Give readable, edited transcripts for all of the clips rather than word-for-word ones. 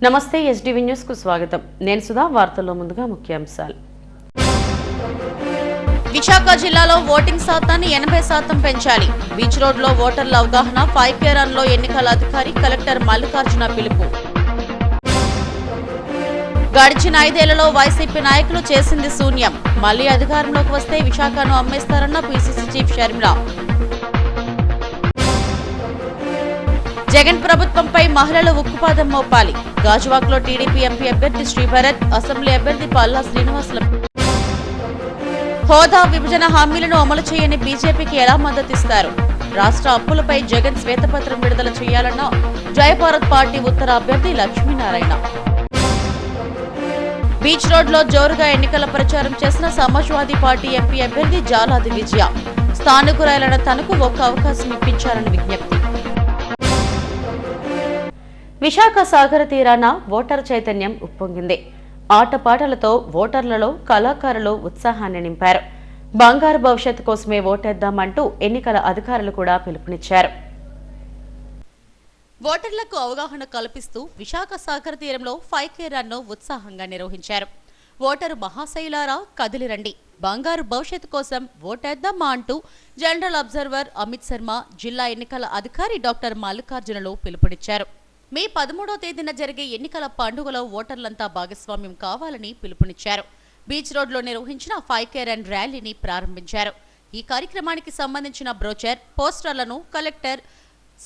నమస్తే SDV news కు స్వాగతం. నేను సుధా. వార్తల్లో ముందుగా ముఖ్యాంశాలు. విశాఖ జిల్లాలో ఓటింగ్ శాతాన్ని 80% పెంచాలి. బీచ్ రోడ్లో ఓటర్ల అవగాహన 5K రన్లో ఎన్నికల అధికారి కలెక్టర్ మల్లికార్జున పిలుపు. గడిచిన 5 ఏళ్లలో వైసీపీ నాయకులు చేసింది శూన్యం. మళ్లీ అధికారంలోకి వస్తే విశాఖను అమ్మేస్తారన్న పీసీసీ చీఫ్ షర్మిల. జగన్ ప్రభుత్వంపై మహిళలు ఉక్కుపాదం మోపాలి. గాజువాక్లో టీడీపీ ఎంపీ అభ్యర్థి శ్రీభరత్, అసెంబ్లీ అభ్యర్థి పల్లా శ్రీనివాసుల. హోదా విభజన హామీలను అమలు చేయని బీజేపీకి ఎలా మద్దతిస్తారు? రాష్ట్ర అప్పులపై జగన్ శ్వేతపత్రం విడుదల చేయాలన్న జయభారత్ పార్టీ ఉత్తర అభ్యర్థి లక్ష్మీనారాయణ. బీచ్ రోడ్లో జోరుగా ఎన్నికల ప్రచారం చేసిన సమాజ్వాదీ పార్టీ ఎంపీ అభ్యర్థి జాలాది విజయ. స్థానికురాలైన తనకు ఒక్క అవకాశం ఇప్పించాలని విజ్ఞప్తి. విశాఖ సాగర తీరాన ఓటర్ చైతన్యం ఉప్పొంగింది. ఆటపాటలతో ఓటర్లలో కళాకారులు ఉత్సాహాన్ని నింపారు. బంగారు భవిష్యత్తు కోసమే ఓటేద్దామంటూ ఎన్నికల అధికారులు కూడా పిలుపునిచ్చారు. ఓటర్లకు అవగాహన కల్పిస్తూ విశాఖ సాగర తీరంలో 5K రన్ను ఉత్సాహంగా నిర్వహించారు. ఓటరు మహాశైలారా కదిలిరండి, బంగారు భవిష్యత్తు కోసం ఓటేద్దామా అంటూ జనరల్ అబ్జర్వర్ అమిత్ శర్మ, జిల్లా ఎన్నికల అధికారి డాక్టర్ మల్లికార్జునలు పిలుపునిచ్చారు. మే 13వ తేదీన జరిగే ఎన్నికల పండుగలో ఓటర్లంతా భాగస్వామ్యం కావాలని పిలుపునిచ్చారు. బీచ్ రోడ్లో నిర్వహించిన 5K రన్ ర్యాలీని ప్రారంభించారు. ఈ కార్యక్రమానికి సంబంధించిన బ్రోచర్, పోస్టర్లను కలెక్టర్,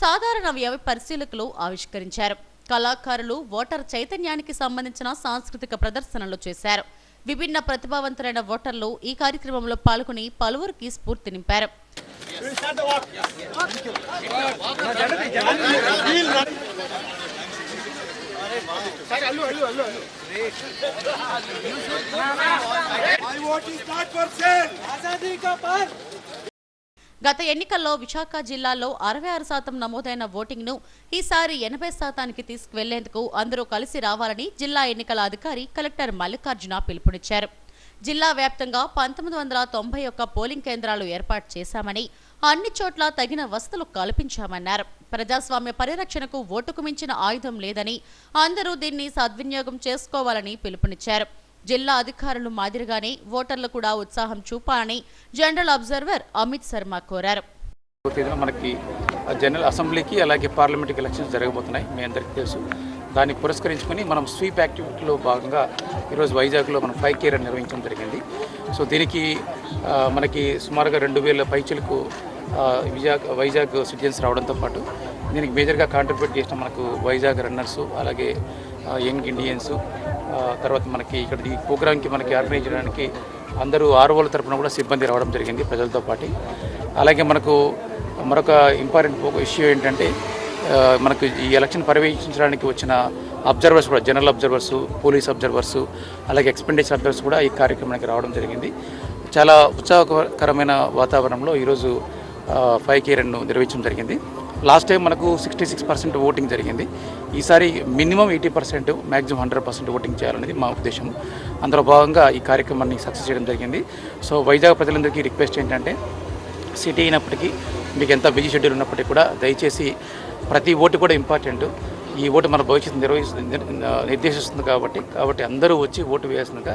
సాధారణ వ్యయ పరిశీలకులు ఆవిష్కరించారు. కళాకారులు ఓటర్ చైతన్యానికి సంబంధించిన సాంస్కృతిక ప్రదర్శనలు చేశారు. విభిన్న ప్రతిభావంతులైన ఓటర్లు ఈ కార్యక్రమంలో పాల్గొని పలువురికి స్ఫూర్తి నింపారు. గత ఎన్నికల్లో విశాఖ జిల్లాలో 66% నమోదైన ఓటింగ్ను ఈసారి 80%కి తీసుకువెళ్లేందుకు అందరూ కలిసి రావాలని జిల్లా ఎన్నికల అధికారి కలెక్టర్ మల్లికార్జున పిలుపునిచ్చారు. జిల్లా వ్యాప్తంగా 1991 పోలింగ్ కేంద్రాలు ఏర్పాటు చేశామని, అన్ని చోట్ల తగిన వసతులు కల్పించామన్నారు. ప్రజాస్వామ్య పరిరక్షణకు ఓటుకు మించిన ఆయుధం లేదని, అందరూ దీన్ని సద్వినియోగం చేసుకోవాలని పిలుపునిచ్చారు. జిల్లా అధికారులు మాదిరిగానే ఓటర్లు కూడా ఉత్సాహం చూపాలని జనరల్ అబ్జర్వర్ అమిత్ శర్మ కోరారు. మనకి జనరల్ అసెంబ్లీకి అలాగే పార్లమెంట్కి ఎలక్షన్స్ జరగబోతున్నాయి, మీ అందరికీ తెలుసు. దాన్ని పురస్కరించుకొని మనం స్వీప్ యాక్టివిటీలో భాగంగా ఈరోజు వైజాగ్లో మనం 5K రన్ నిర్వహించడం జరిగింది. సో దీనికి మనకి సుమారుగా 2000 పైచలకు వైజాగ్ సిటిజన్స్ రావడంతో పాటు దీనికి మేజర్గా కాంట్రిబ్యూట్ చేసిన మనకు వైజాగ్ రన్నర్సు, అలాగే యంగ్ ఇండియన్స్, తర్వాత మనకి ఇక్కడ ఈ ప్రోగ్రామ్కి మనకి ఆర్గనైజ్ చేయడానికి అందరూ ఆర్ఓల తరఫున కూడా సిబ్బంది రావడం జరిగింది ప్రజలతో పాటు. అలాగే మనకు మరొక ఇంపార్టెంట్ ఇష్యూ ఏంటంటే మనకు ఈ ఎలక్షన్ పర్యవేక్షించడానికి వచ్చిన అబ్జర్వర్స్ కూడా, జనరల్ అబ్జర్వర్సు, పోలీస్ అబ్జర్వర్సు, అలాగే ఎక్స్పెండిచర్ అబ్జర్వర్స్ కూడా ఈ కార్యక్రమానికి రావడం జరిగింది. చాలా ఉత్సాహకరమైన వాతావరణంలో ఈరోజు 5K రన్ను నిర్వహించడం జరిగింది. లాస్ట్ టైం మనకు 66% ఓటింగ్ జరిగింది. ఈసారి మినిమం 80%, మ్యాక్సిమం 100% ఓటింగ్ చేయాలనేది మా ఉద్దేశం. అందులో భాగంగా ఈ కార్యక్రమాన్ని సక్సెస్ చేయడం జరిగింది. సో వైజాగ్ ప్రజలందరికీ రిక్వెస్ట్ ఏంటంటే, సిటీ అయినప్పటికీ మీకు ఎంత బిజీ షెడ్యూల్ ఉన్నప్పటికీ కూడా దయచేసి ప్రతి ఓటు కూడా ఇంపార్టెంట్. ఈ ఓటు మన భవిష్యత్తు నిర్దేశిస్తుంది కాబట్టి అందరూ వచ్చి ఓటు వేయాల్సిందిగా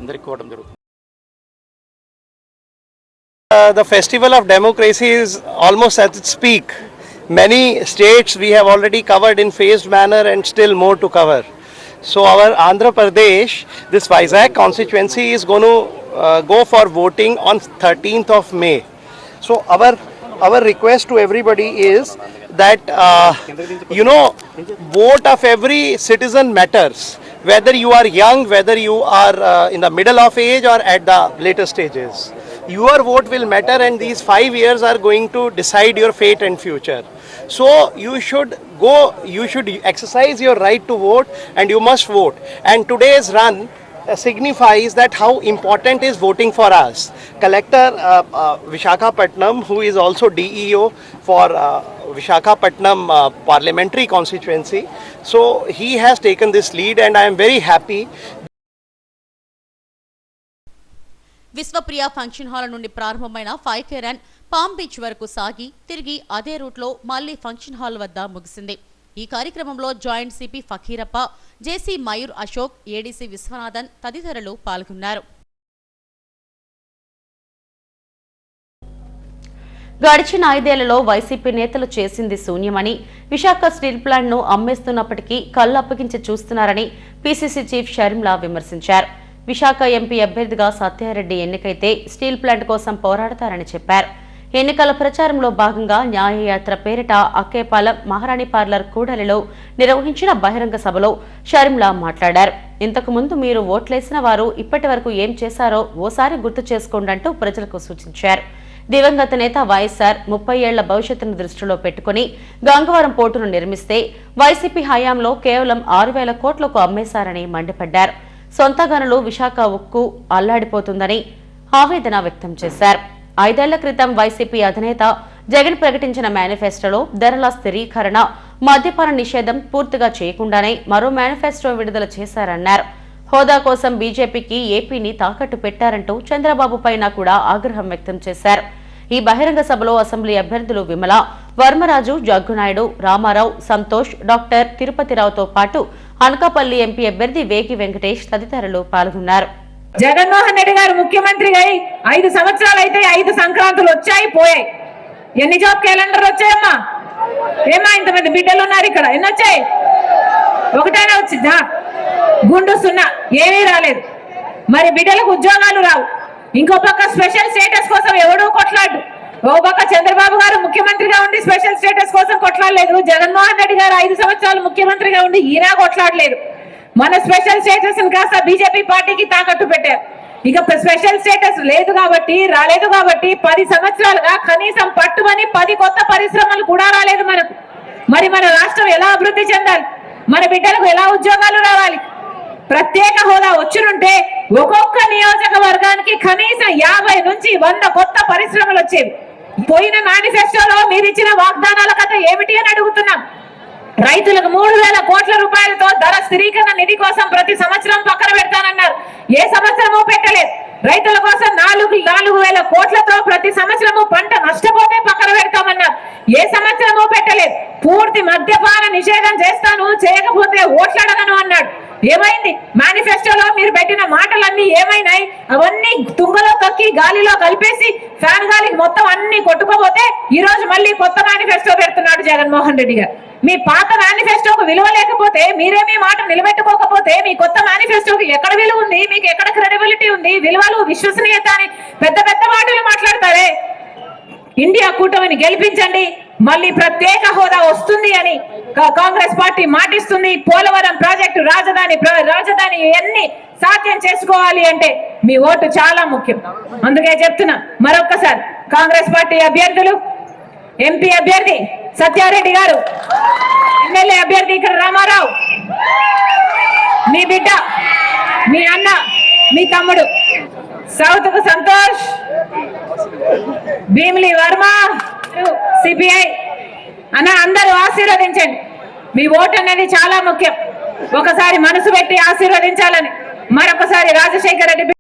అందరికీ కోవడం జరుగుతుంది. The festival of democracy is almost at its peak. Many states we have already covered in phased manner and still more to cover. So our Andhra Pradesh, this Vizag constituency is going to go for voting on 13th of May. So our request to everybody is that vote of every citizen matters. Whether you are young, whether you are in the middle of age or at the later stages, your vote will matter, and these 5 years are going to decide your fate and future. So you should exercise your right to vote, and you must vote. And today's run signifies that how important is voting for us. Collector Visakhapatnam, who is also DEO for Visakhapatnam parliamentary constituency, so he has taken this lead, and I am very happy. Vishwapriya function hall నుండి ప్రారంభమైన 5K run palm beach వరకు సాగి తిరిగి అదే రూట్లో మళ్లీ function hall వద్ద ముగిసింది. ఈ కార్యక్రమంలో జాయింట్ సిపి ఫకీరప్ప, జేసీ మయూర్ అశోక్, ఏడీసీ విశ్వనాథన్ తదితరులు పాల్గొన్నారు. గడిచిన 5 ఏళ్లలో వైసీపీ నేతలు చేసింది శూన్యమని, విశాఖ స్టీల్ ప్లాంట్ను అమ్మేస్తున్నప్పటికీ కళ్ళు అప్పగించి చూస్తున్నారని పీసీసీ చీఫ్ షర్మిలా విమర్శించారు. విశాఖ ఎంపీ అభ్యర్థిగా సత్యారెడ్డి ఎన్నికైతే స్టీల్ ప్లాంట్ కోసం పోరాడతారని చెప్పారు. ఎన్నికల ప్రచారంలో భాగంగా న్యాయయాత్ర పేరిట అక్కేపాలెం మహారాణి పార్లర్ కూడలిలో నిర్వహించిన బహిరంగ సభలో షర్మిలా మాట్లాడారు. ఇంతకు ముందు మీరు ఓట్లేసిన వారు ఇప్పటి వరకు ఏం చేశారో ఓసారి గుర్తు చేసుకోండంటూ ప్రజలకు సూచించారు. దివంగత నేత వైఎస్ఆర్ 30 ఏళ్ల భవిష్యత్తును దృష్టిలో పెట్టుకుని గంగవరం పోర్టును నిర్మిస్తే వైసీపీ హయాంలో కేవలం 6,000 కోట్లకు అమ్మేశారని మండిపడ్డారు. సొంత గనులు విశాఖ ఉక్కు అల్లాడిపోతుందని ఆవేదన వ్యక్తం చేశారు. 5 ఏళ్ల క్రితం వైసీపీ అధినేత జగన్ ప్రకటించిన మేనిఫెస్టోలో ధరల స్థిరీకరణ, మద్యపాన నిషేధం పూర్తిగా చేయకుండానే మరో మేనిఫెస్టో విడుదల చేశారన్నారు. హోదా కోసం బీజేపీకి ఏపీని తాకట్టు పెట్టారంటూ చంద్రబాబు పైన కూడా ఆగ్రహం వ్యక్తం చేశారు. ఈ బహిరంగ సభలో అసెంబ్లీ అభ్యర్థులు విమల, వర్మరాజు, జగ్గునాయుడు, రామారావు, సంతోష్, డాక్టర్ తిరుపతిరావుతో పాటు అనకాపల్లి ఎంపీ అభ్యర్థి వేగి వెంకటేష్ తదితరులు పాల్గొన్నారు. జగన్మోహన్ రెడ్డి గారు ముఖ్యమంత్రిగా 5 సంవత్సరాలు అయితే 5 సంక్రాంతులు వచ్చాయి పోయాయి. ఎన్ని జాబ్ క్యాలెండర్ వచ్చాయమ్మా? ఏమా ఇంతమంది బిడ్డలు ఉన్నారు ఇక్కడ, ఎన్ని వచ్చాయి? ఒకటైనా వచ్చిందా? గుండు సున్నా, ఏమీ రాలేదు. మరి బిడ్డలకు ఉద్యోగాలు రావు. ఇంకో పక్క స్పెషల్ స్టేటస్ కోసం ఎవడూ కొట్లాడు. ఓ పక్క చంద్రబాబు గారు ముఖ్యమంత్రిగా ఉండి స్పెషల్ స్టేటస్ కోసం కొట్లాడలేదు. జగన్మోహన్ రెడ్డి గారు 5 సంవత్సరాలు ముఖ్యమంత్రిగా ఉండి ఈయన కొట్లాడలేదు. మన స్పెషల్ స్టేటస్ కాస్త బీజేపీ పార్టీకి తాకట్టు పెట్టారు. ఇక స్పెషల్ స్టేటస్ రాలేదు కాబట్టి 10 సంవత్సరాలుగా కనీసం పట్టుమని 10 కొత్త పరిశ్రమలు కూడా రాలేదు మనకు. మరి మన రాష్ట్రం ఎలా అభివృద్ధి చెందాలి? మన బిడ్డలకు ఎలా ఉద్యోగాలు రావాలి? ప్రత్యేక హోదా వచ్చునుంటే ఒక్కొక్క నియోజకవర్గానికి కనీసం 50 నుంచి 100 కొత్త పరిశ్రమలు వచ్చేవి. పోయిన మేనిఫెస్టోలో మీరు ఇచ్చిన వాగ్దానాల కథ ఏమిటి అని అడుగుతున్నాం. రైతులకు 3,000 కోట్ల రూపాయలతో ధర స్థిరీకరణ నిధి కోసం ప్రతి సంవత్సరం పక్కన పెడతానన్నారు. ఏ సంవత్సరమూ పెట్టలేదు. రైతుల కోసం 4,000 కోట్లతో ప్రతి సంవత్సరము పంట నష్టపోతే పక్కన పెడతామన్నారు. ఏ సంవత్సరమూ పెట్టలేదు. పూర్తి మద్యపాన నిషేధం చేస్తాను, చేయకపోతే ఓట్లాడగను అన్నాడు. ఏమైంది? మేనిఫెస్టోలో మీరు పెట్టిన మాటలన్నీ ఏమైనాయి? అవన్నీ తుంగలో తొక్కి గాలిలో కలిపేసి ఫ్యాన్ గాలికి మొత్తం అన్ని కొట్టుకోపోతే ఈ రోజు మళ్ళీ కొత్త మేనిఫెస్టో పెడుతున్నాడు జగన్మోహన్ రెడ్డి గారు. మీ పాత మేనిఫెస్టోకు విలువ లేకపోతే, మీరే మీ మాట నిలబెట్టుకోకపోతే మీ కొత్త మేనిఫెస్టోకి ఎక్కడ విలువ ఉంది? మీకు ఎక్కడ క్రెడిబిలిటీ ఉంది? విలువలు, విశ్వసనీయత అని పెద్ద పెద్ద మాటలు మాట్లాడతారే. ఇండియా కూటమిని గెలిపించండి, మళ్ళీ ప్రత్యేక హోదా వస్తుంది అని కాంగ్రెస్ పార్టీ మాటిస్తుంది. పోలవరం ప్రాజెక్టు, రాజధాని ఎన్ని సాధ్యం చేసుకోవాలి అంటే మీ ఓటు చాలా ముఖ్యం. అందుకే చెప్తున్నా మరొక్కసారి, కాంగ్రెస్ పార్టీ అభ్యర్థులు, ఎంపీ అభ్యర్థి సత్యారెడ్డి గారు, ఎమ్మెల్యే అభ్యర్థి ఇక్కడ రామారావు, మీ బిడ్డ, మీ అన్న, మీ తమ్ముడు సౌత్ కు సంతోష్, భీమిలి వర్మ, సిపిఐ అన్న అందరూ ఆశీర్వదించండి. మీ ఓటు అనేది చాలా ముఖ్యం. ఒకసారి మనసు పెట్టి ఆశీర్వదించాలని మరొకసారి రాజశేఖర రెడ్డి.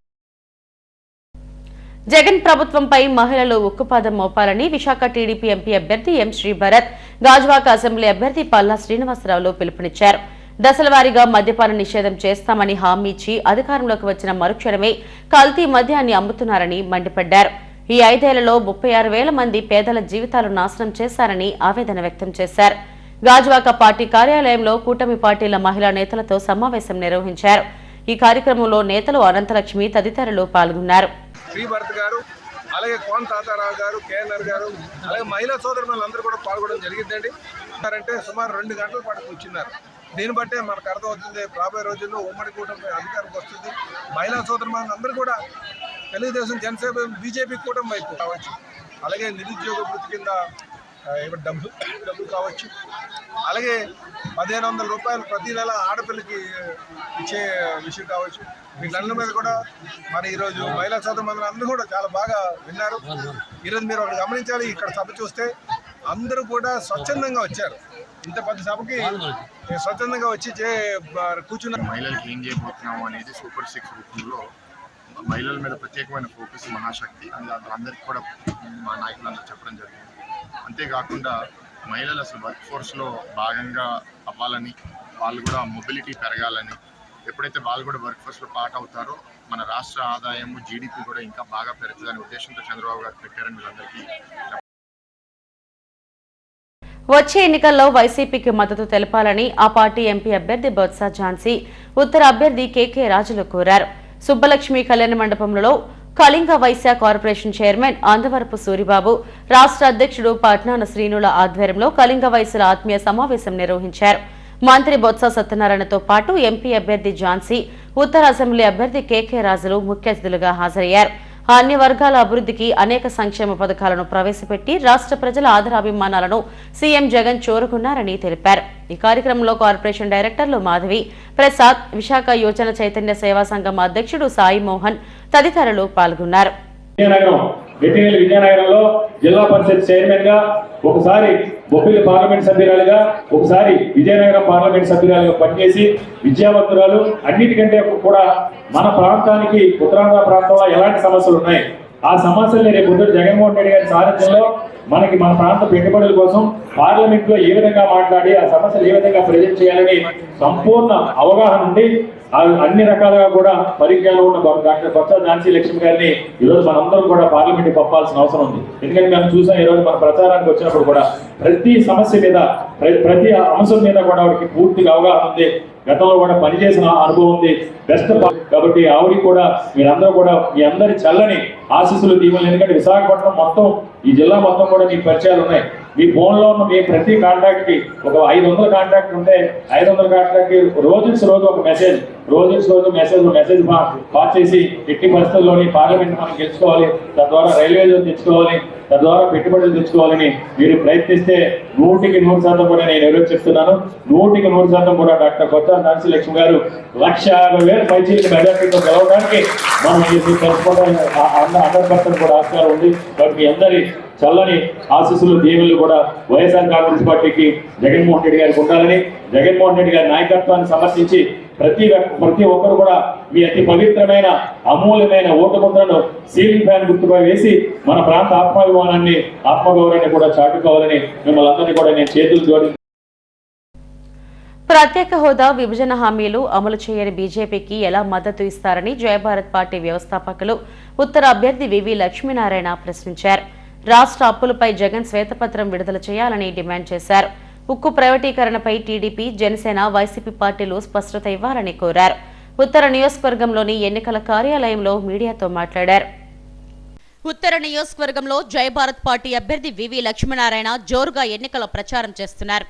జగన్ ప్రభుత్వంపై మహిళలు ఉక్కుపాదం మోపాలని విశాఖ టీడీపీ ఎంపీ అభ్యర్థి ఎం శ్రీభరత్, గాజువాక అసెంబ్లీ అభ్యర్థి పల్లా శ్రీనివాసరావులు పిలుపునిచ్చారు. దశలవారీగా మద్యపాన నిషేధం చేస్తామని హామీ ఇచ్చి అధికారంలోకి వచ్చిన మరుక్షణమే కల్తీ మద్యాన్ని అమ్ముతున్నారని మండిపడ్డారు. ఈ 5 ఏళ్లలో 36,000 మంది పేదల జీవితాలు నాశనం చేశారని ఆవేదన వ్యక్తం చేశారు. గాజువాక పార్టీ కార్యాలయంలో కూటమి పార్టీల మహిళా నేతలతో సమావేశం నిర్వహించారు. ఈ కార్యక్రమంలో నేతలు అనంతలక్ష్మి తదితరులు పాల్గొన్నారు. శ్రీభరత్ గారు, అలాగే కోన తాతారావు గారు, కేఎన్ఆర్ గారు, అలాగే మహిళా సోదరులందరూ కూడా పాల్గొనడం జరిగిందండి. అంటే సుమారు 2 గంటల పాటు కూర్చున్నారు. దీన్ని బట్టే మనకు అర్థమవుతుంది రాబోయే రోజుల్లో ఉమ్మడి కూటమి అధికారంకి వస్తుంది. మహిళా సోదరులందరూ కూడా తెలుగుదేశం, జనసేన, బీజేపీ కూటమి వైపు కావచ్చు, అలాగే నిరుద్యోగ వృత్తి కింద డబ్బులు కావచ్చు, అలాగే 1,500 రూపాయలు ప్రతి నెల ఆడపిల్లకి ఇచ్చే విషయం కావచ్చు, వీళ్ళందరి మీద కూడా మరి ఈరోజు మహిళా సోదరులందరూ అందరూ కూడా చాలా బాగా విన్నారు. ఈరోజు మీరు ఒకటి గమనించాలి, ఇక్కడ సభ చూస్తే అందరూ కూడా స్వచ్ఛందంగా వచ్చారు. ఇంత పెద్ద సభకి స్వచ్ఛందంగా వచ్చి కూర్చున్నారు. మహిళలకు ఏం చేయబోతున్నాము అనేది సూపర్ 6 రూపంలో మహిళల మీద ప్రత్యేకమైన ఫోకస్ మహాశక్తి అందరికీ కూడా మా నాయకులందరూ చెప్పడం జరిగింది. అంతేకాకుండా మహిళలు అసలు వర్క్ ఫోర్స్లో భాగంగా అవ్వాలని, వాళ్ళు కూడా మొబిలిటీ పెరగాలని, ఎప్పుడైతే వాళ్ళు కూడా వర్క్ ఫోర్స్లో పార్ట్ అవుతారో మన రాష్ట్ర ఆదాయము జీడిపి కూడా ఇంకా బాగా పెరుగుతుందనే ఉద్దేశంతో చంద్రబాబు గారు పెట్టారని వీళ్ళందరికీ. వచ్చే ఎన్నికల్లో వైసీపీకి మద్దతు తెలపాలని ఆ పార్టీ ఎంపీ అభ్యర్థి బొత్స ఝాన్సీ ఉత్తర అభ్యర్థి కేకే రాజులు కోరారు. సుబ్బలక్ష్మి కళ్యాణ మండపంలో కళింగ వైశ్య కార్పొరేషన్ చైర్మన్ అందవరపు సూరిబాబు, రాష్ట్ర అధ్యక్షుడు పట్నాన శ్రీనుల ఆధ్వర్యంలో కళింగ వైశ్యుల ఆత్మీయ సమావేశం నిర్వహించారు. మంత్రి బొత్స సత్యనారాయణతో పాటు ఎంపీ అభ్యర్థి ఝాన్సీ, ఉత్తర అసెంబ్లీ అభ్యర్థి కేకే రాజులు ముఖ్య అతిథులుగా హాజరయ్యారు. అన్ని వర్గాల అభివృద్ధికి అనేక సంక్షేమ పథకాలను ప్రవేశపెట్టి రాష్ట్ర ప్రజల ఆదరాభిమానాలను సీఎం జగన్ చూరుకున్నారని తెలిపారు. ఈ కార్యక్రమంలో కార్పొరేషన్ డైరెక్టర్లు మాధవి ప్రసాద్, విశాఖ యోజన చైతన్య సేవా సంఘం అధ్యక్షుడు సాయి మోహన్ తదితరులు పాల్గొన్నారు. విజయనగరంలో జిల్లా పరిషత్ చైర్మన్ గా, ఒకసారి బొబ్బిలి పార్లమెంట్ సభ్యురాలుగా, ఒకసారి విజయనగరం పార్లమెంట్ సభ్యురాలుగా పనిచేసి విద్యావంతురాలు. అన్నిటికంటే కూడా మన ప్రాంతానికి ఉత్తరాంధ్ర ప్రాంతంలో ఎలాంటి సమస్యలు ఉన్నాయి, ఆ సమస్యల్ని రేపు పొద్దున జగన్మోహన్ రెడ్డి గారి సారథ్యంలో మనకి మన ప్రాంత పెట్టుబడుల కోసం పార్లమెంట్ లో ఏ విధంగా మాట్లాడి ఆ సమస్యలు ఏ విధంగా ప్రజెంట్ చేయాలని సంపూర్ణ అవగాహన ఉండి అన్ని రకాలుగా కూడా పరిజ్ఞానం ఉన్న డాక్టర్ బొత్స ఝాన్సీ లక్ష్మి గారిని ఈరోజు మనందరం కూడా పార్లమెంట్ పంపాల్సిన అవసరం ఉంది. ఎందుకంటే మనం చూసాం, ఈరోజు మన ప్రచారానికి వచ్చినప్పుడు కూడా ప్రతి సమస్య మీద, ప్రతి అంశం మీద కూడా ఆవిడకి పూర్తిగా అవగాహన ఉంది. గతంలో కూడా పనిచేసిన అనుభవం ఉంది, బెస్ట్. కాబట్టి ఆవిడ కూడా మీరందరూ కూడా మీ అందరి చల్లని ఆశీస్సులు దీవెనలు. ఎందుకంటే విశాఖపట్నం మొత్తం, ఈ జిల్లా మొత్తం కూడా మీకు పరిచయాలు ఉన్నాయి. మీ ఫోన్లో ఉన్న మీ ప్రతి కాంటాక్ట్ కి ఒక 500 కాంటాక్ట్ ఉంటే 500 కాంటాక్ట్ కి రోజు ఒక మెసేజ్, మెసేజ్ పాస్ చేసి ఎట్టి పరిస్థితుల్లోని పార్లమెంట్ మనం గెలుచుకోవాలి, తద్వారా రైల్వే జోన్ తెచ్చుకోవాలి, తద్వారా పెట్టుబడులు తెచ్చుకోవాలని మీరు ప్రయత్నిస్తే 100% కూడా నేను ఎవరో చెప్తున్నాను, 100% కూడా డాక్టర్ బొత్స ఝాన్సీ లక్ష్మి గారు 150,000 పైచీలకి మెజార్టీతో గెలవడానికి మనం తెలుసుకోవడానికి 100% కూడా ఆస్కారం ఉంది. కాబట్టి మీ అందరి చల్లని ఆశీస్సులు దీవెనలు కూడా వైఎస్ఆర్ కాంగ్రెస్ పార్టీకి జగన్మోహన్ రెడ్డి గారికి ఉండాలని, జగన్మోహన్ రెడ్డి గారి నాయకత్వాన్ని సమర్థించి ప్రతి ఒక్కరు కూడా మీ అతి పవిత్రమైన అమూల్యమైన ఓటు ముద్రను సీలింగ్ ఫ్యాన్ గుర్తుపై వేసి మన ప్రాంత ఆత్మాభిమానాన్ని, ఆత్మగౌరవాన్ని కూడా చాటుకోవాలని మిమ్మల్ని అందరినీ కూడా నేను చేతులు జోడి. ప్రత్యేక హోదా, విభజన హామీలు అమలు చేయని బీజేపీకి ఎలా మద్దతు ఇస్తారని జయభారత్ పార్టీ వ్యవస్థాపకులు ఉత్తర అభ్యర్థి వివి లక్ష్మీనారాయణ ప్రశ్నించారు. రాష్ట్ర అప్పులపై జగన్ శ్వేతపత్రం విడుదల చేయాలని డిమాండ్ చేశారు. ఉక్కు ప్రైవేటీకరణపై టీడీపీ, జనసేన, వైసీపీ పార్టీలు స్పష్టత ఇవ్వాలని కోరారు. ఉత్తర నియోజకవర్గంలోని ఎన్నికల కార్యాలయంలో మీడియాతో మాట్లాడారు. ఉత్తర నియోజకవర్గంలో జయభారత్ పార్టీ అభ్యర్థి వివి లక్ష్మీనారాయణ జోరుగా ఎన్నికల ప్రచారం చేస్తున్నారు.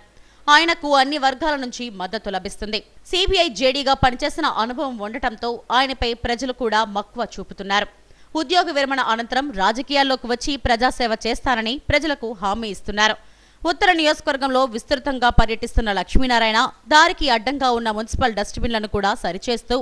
ఆయనకు అన్ని వర్గాల నుంచి మద్దతు లభిస్తుంది. సిబిఐ జేడీగా పనిచేసిన అనుభవం ఉండటంతో ఆయనపై ప్రజలు కూడా మక్కువ చూపుతున్నారు. ఉద్యోగ విరమణ అనంతరం రాజకీయాల్లోకి వచ్చి ప్రజాసేవ చేస్తానని ప్రజలకు హామీ ఇస్తున్నారు. ఉత్తర నియోజకవర్గంలో విస్తృతంగా పర్యటిస్తున్న లక్ష్మీనారాయణ దారికి అడ్డంగా ఉన్న మున్సిపల్ డస్ట్బిన్లను కూడా సరిచేస్తూ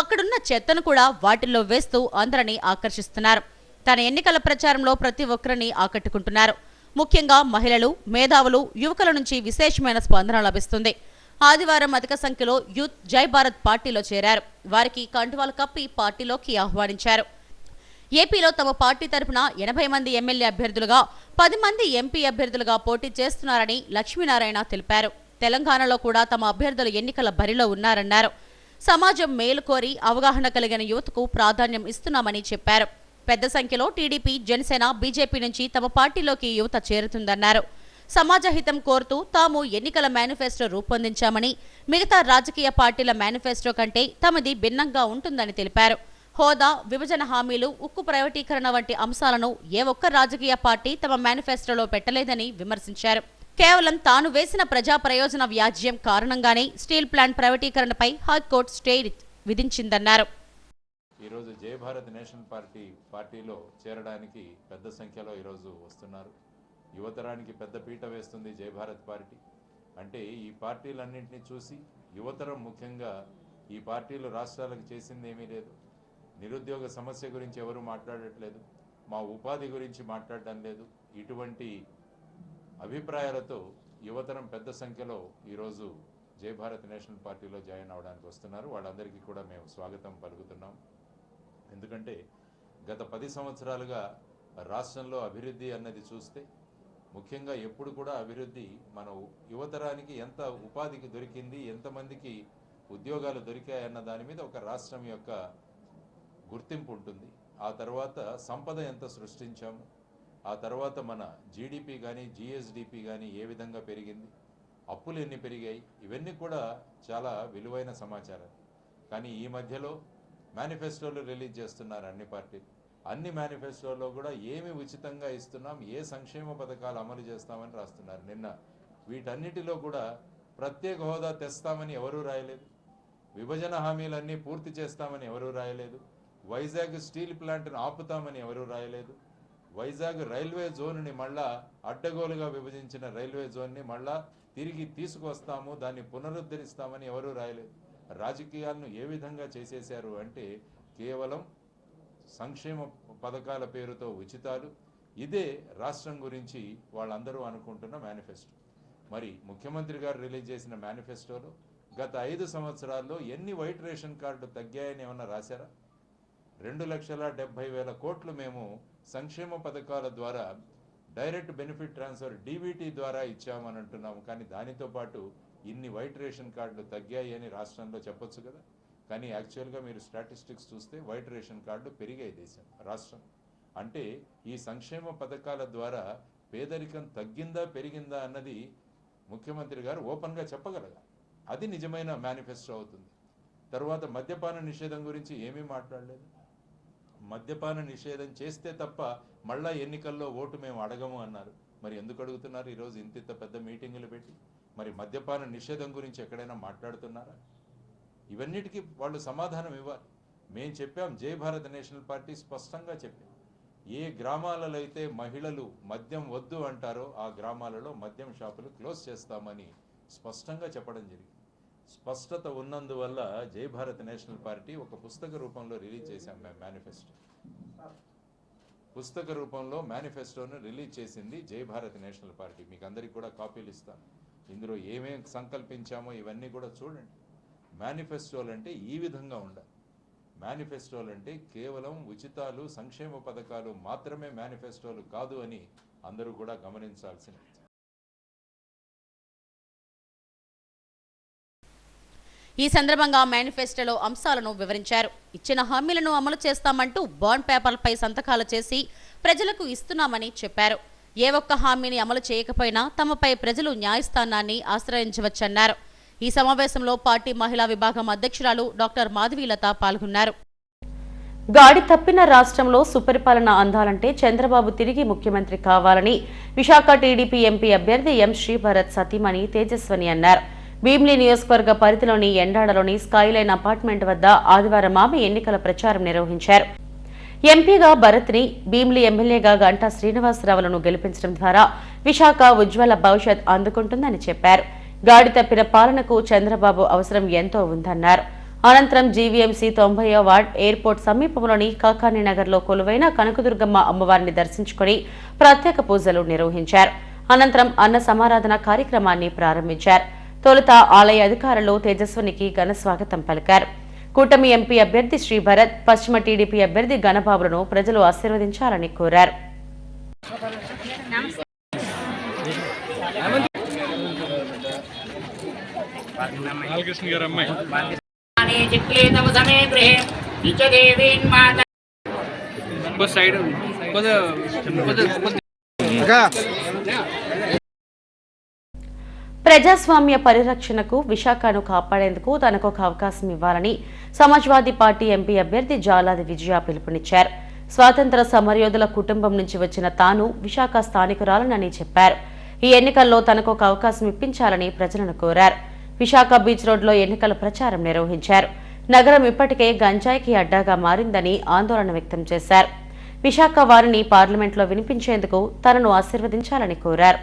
అక్కడున్న చెత్తను కూడా వాటిల్లో వేస్తూ అందరినీ ఆకర్షిస్తున్నారు. తన ఎన్నికల ప్రచారంలో ప్రతి ఒక్కరిని ఆకట్టుకుంటున్నారు. ముఖ్యంగా మహిళలు, మేధావులు, యువకుల నుంచి విశేషమైన స్పందన లభిస్తుంది. ఆదివారం అధిక సంఖ్యలో యూత్ జై భారత్ పార్టీలో చేరారు. వారికి కండువాలు కప్పి పార్టీలోకి ఆహ్వానించారు. ఏపీలో తమ పార్టీ తరఫున 80 మంది ఎమ్మెల్యే అభ్యర్థులుగా 10 మంది ఎంపీ అభ్యర్థులుగా పోటీ చేస్తున్నారని లక్ష్మీనారాయణ తెలిపారు. తెలంగాణలో కూడా తమ అభ్యర్థులు ఎన్నికల బరిలో ఉన్నారన్నారు. సమాజం మేలు కోరి అవగాహన కలిగిన యువతకు ప్రాధాన్యం ఇస్తున్నామని చెప్పారు. పెద్ద సంఖ్యలో టీడీపీ, జనసేన, బీజేపీ నుంచి తమ పార్టీలోకి యువత చేరుతుందన్నారు. సమాజ హితం కోరుతూ తాము ఎన్నికల మేనిఫెస్టో రూపొందించామని, మిగతా రాజకీయ పార్టీల మేనిఫెస్టో కంటే తమది భిన్నంగా ఉంటుందని తెలిపారు. హోదా, విభజన హామీలు, ఉక్కు ప్రైవేటీకరణ వంటి అంశాలను ఏ ఒక్క రాజకీయ పార్టీ తమ మేనిఫెస్టోలో పెట్టలేదని విమర్శించారు. కేవలం తాను వేసిన ప్రజా ప్రయోజన వ్యాజ్యం కారణంగానే స్టీల్ ప్లాంట్ ప్రైవేటీకరణపై హైకోర్టు స్టే విధించిందన్నారు. ఈరోజు జయభారత్ నేషనల్ పార్టీలో చేరడానికి పెద్ద సంఖ్యలో ఈరోజు వస్తున్నారు. యువతరానికి పెద్ద పీట వేస్తుంది జయభారత్ పార్టీ. అంటే ఈ పార్టీలన్నింటినీ చూసి యువతరం ముఖ్యంగా ఈ పార్టీలు రాష్ట్రాలకు చేసింది ఏమీ లేదు. నిరుద్యోగ సమస్య గురించి ఎవరు మాట్లాడట్లేదు, మా ఉపాధి గురించి మాట్లాడడం లేదు. ఇటువంటి అభిప్రాయాలతో యువతరం పెద్ద సంఖ్యలో ఈరోజు జయభారత్ నేషనల్ పార్టీలో జాయిన్ అవడానికి వస్తున్నారు. వాళ్ళందరికీ కూడా మేము స్వాగతం పలుకుతున్నాం. ఎందుకంటే గత 10 సంవత్సరాలుగా రాష్ట్రంలో అభివృద్ధి అన్నది చూస్తే ముఖ్యంగా ఎప్పుడు కూడా అభివృద్ధి మన యువతరానికి ఎంత ఉపాధికి దొరికింది, ఎంతమందికి ఉద్యోగాలు దొరికాయన్న దాని మీద ఒక రాష్ట్రం యొక్క గుర్తింపు ఉంటుంది. ఆ తర్వాత సంపద ఎంత సృష్టించాము, ఆ తర్వాత మన జీడిపి కానీ జిఎస్డిపి కానీ ఏ విధంగా పెరిగింది, అప్పులు ఎన్ని పెరిగాయి, ఇవన్నీ కూడా చాలా విలువైన సమాచారం. కానీ ఈ మధ్యలో మేనిఫెస్టోలు రిలీజ్ చేస్తున్నారు అన్ని పార్టీలు. అన్ని మేనిఫెస్టోలో కూడా ఏమి ఉచితంగా ఇస్తున్నాం, ఏ సంక్షేమ పథకాలు అమలు చేస్తామని రాస్తున్నారు. నిన్న వీటన్నిటిలో కూడా ప్రత్యేక హోదా తెస్తామని ఎవరూ రాయలేదు, విభజన హామీలన్నీ పూర్తి చేస్తామని ఎవరూ రాయలేదు, వైజాగ్ స్టీల్ ప్లాంట్ను ఆపుతామని ఎవరూ రాయలేదు, వైజాగ్ రైల్వే జోన్ని మళ్ళా అడ్డగోలుగా విభజించిన రైల్వే జోన్ని మళ్ళా తిరిగి తీసుకొస్తాము, దాన్ని పునరుద్ధరిస్తామని ఎవరూ రాయలేదు. రాజకీయాలను ఏ విధంగా చేసేశారు అంటే కేవలం సంక్షేమ పథకాల పేరుతో ఉచితాలు, ఇదే రాష్ట్రం గురించి వాళ్ళందరూ అనుకుంటున్న మేనిఫెస్టో. మరి ముఖ్యమంత్రి గారు రిలీజ్ చేసిన మేనిఫెస్టోలో గత 5 సంవత్సరాల్లో ఎన్ని వైట్ రేషన్ కార్డు తగ్గాయని ఏమన్నా రాశారా? 2,70,000 కోట్లు మేము సంక్షేమ పథకాల ద్వారా డైరెక్ట్ బెనిఫిట్ ట్రాన్స్ఫర్ డీబీటీ ద్వారా ఇచ్చామని అంటున్నాము. కానీ దానితో పాటు ఇన్ని వైట్ రేషన్ కార్డులు తగ్గాయి అని రాష్ట్రంలో చెప్పొచ్చు కదా. కానీ యాక్చువల్గా మీరు స్టాటిస్టిక్స్ చూస్తే వైట్ రేషన్ కార్డు పెరిగాయి రాష్ట్రం. అంటే ఈ సంక్షేమ పథకాల ద్వారా పేదరికం తగ్గిందా పెరిగిందా అన్నది ముఖ్యమంత్రి గారు ఓపెన్గా చెప్పగలగాలి. అది నిజమైన మేనిఫెస్టో అవుతుంది. తర్వాత మద్యపాన నిషేధం గురించి ఏమీ మాట్లాడలేదు. మద్యపాన నిషేధం చేస్తే తప్ప మళ్ళా ఎన్నికల్లో ఓటు మేము అడగము అన్నారు. మరి ఎందుకు అడుగుతున్నారు ఈరోజు ఇంత పెద్ద మీటింగులు పెట్టి? మరి మద్యపాన నిషేధం గురించి ఎక్కడైనా మాట్లాడుతున్నారా? ఇవన్నిటికీ వాళ్ళు సమాధానం ఇవ్వాలి. మేము చెప్పాం, జై భారత్ నేషనల్ పార్టీ స్పష్టంగా చెప్పాం, ఏ గ్రామాలలో అయితే మహిళలు మద్యం వద్దు అంటారో ఆ గ్రామాలలో మద్యం షాపులు క్లోజ్ చేస్తామని స్పష్టంగా చెప్పడం జరిగింది. స్పష్టత ఉన్నందువల్ల జై భారత్ నేషనల్ పార్టీ ఒక పుస్తక రూపంలో రిలీజ్ చేశాం. మేము మేనిఫెస్టో పుస్తక రూపంలో మేనిఫెస్టోను రిలీజ్ చేసింది జై భారత్ నేషనల్ పార్టీ. మీకు అందరికీ కూడా కాపీలు ఇస్తాను. ఇందులో ఏమేం సంకల్పించామో ఇవన్నీ కూడా చూడండి. మేనిఫెస్టోలు అంటే ఈ విధంగా ఉండాలి. మేనిఫెస్టోలు అంటే కేవలం ఉచితాలు, సంక్షేమ పథకాలు మాత్రమే మేనిఫెస్టోలు కాదు అని అందరూ కూడా గమనించాల్సినది. ఈ సందర్భంగా మేనిఫెస్టోలో అంశాలను వివరించారు. ఇచ్చిన హామీలను అమలు చేస్తామంటూ బాండ్ పేపర్లపై సంతకాలు చేసి ప్రజలకు ఇస్తున్నామని చెప్పారు. ఏ ఒక్క హామీని అమలు చేయకపోయినా తమపై ప్రజలు న్యాయస్థానాన్ని ఆశ్రయించవచ్చన్నారు. ఈ సమావేశంలో పార్టీ మహిళా విభాగం అధ్యక్షురాలు డాక్టర్ మాధవీలత పాల్గొన్నారు. గాడి తప్పిన రాష్ట్రంలో సుపరిపాలన అందాలంటే చంద్రబాబు తిరిగి ముఖ్యమంత్రి కావాలని విశాఖ టీడీపీ ఎంపీ అభ్యర్థి ఎం శ్రీభరత్ సతీమణి తేజస్వని అన్నారు. భీమిలి నియోజకవర్గ పరిధిలోని ఎండాడలోని స్కైలైన్ అపార్ట్మెంట్ వద్ద ఆదివారం ఆమె ఎన్నికల ప్రచారం నిర్వహించారు. ఎంపీగా భరత్ని, భీమిలి ఎమ్మెల్యేగా గంటా శ్రీనివాసరావులను గెలిపించడం ద్వారా విశాఖ ఉజ్వల భవిష్యత్ అందుకుంటుందని చెప్పారు. గాడి తప్పిన పాలనకు చంద్రబాబు అవసరం ఎంతో ఉందన్నారు. అనంతరం జీవీఎంసీ 90వ వార్డ్ ఎయిర్పోర్ట్ సమీపంలోని కాకాని నగర్లో కొలువైన కనకదుర్గమ్మ అమ్మవారిని దర్శించుకుని ప్రత్యేక పూజలు నిర్వహించారు. అనంతరం అన్న సమారాధన కార్యక్రమాన్ని ప్రారంభించారు. తొలుత ఆలయ అధికారులు తేజస్వనికి ఘన స్వాగతం పలికారు. కూటమి ఎంపీ అభ్యర్థి శ్రీభరత్, పశ్చిమ టీడీపీ అభ్యర్థి గణబాబులను ప్రజలు ఆశీర్వదించాలని కోరారు. ప్రజాస్వామ్య పరిరక్షణకు, విశాఖను కాపాడేందుకు తనకు ఒక అవకాశం ఇవ్వాలని సమాజ్వాదీ పార్టీ ఎంపీ అభ్యర్థి జాలాది విజయ పిలుపునిచ్చారు. స్వాతంత్ర సమరయోధుల కుటుంబం నుంచి వచ్చిన తాను విశాఖ స్థానికురాలనని చెప్పారు. ఈ ఎన్నికల్లో తనకు ఒక అవకాశం ఇప్పించాలని ప్రజలను కోరారు. విశాఖ బీచ్ రోడ్లో ఎన్నికల ప్రచారం నిర్వహించారు. నగరం ఇప్పటికే గంజాయికి అడ్డాగా మారిందని ఆందోళన వ్యక్తం చేశారు. విశాఖ వారిని పార్లమెంట్లో వినిపించేందుకు తనను ఆశీర్వదించాలని కోరారు.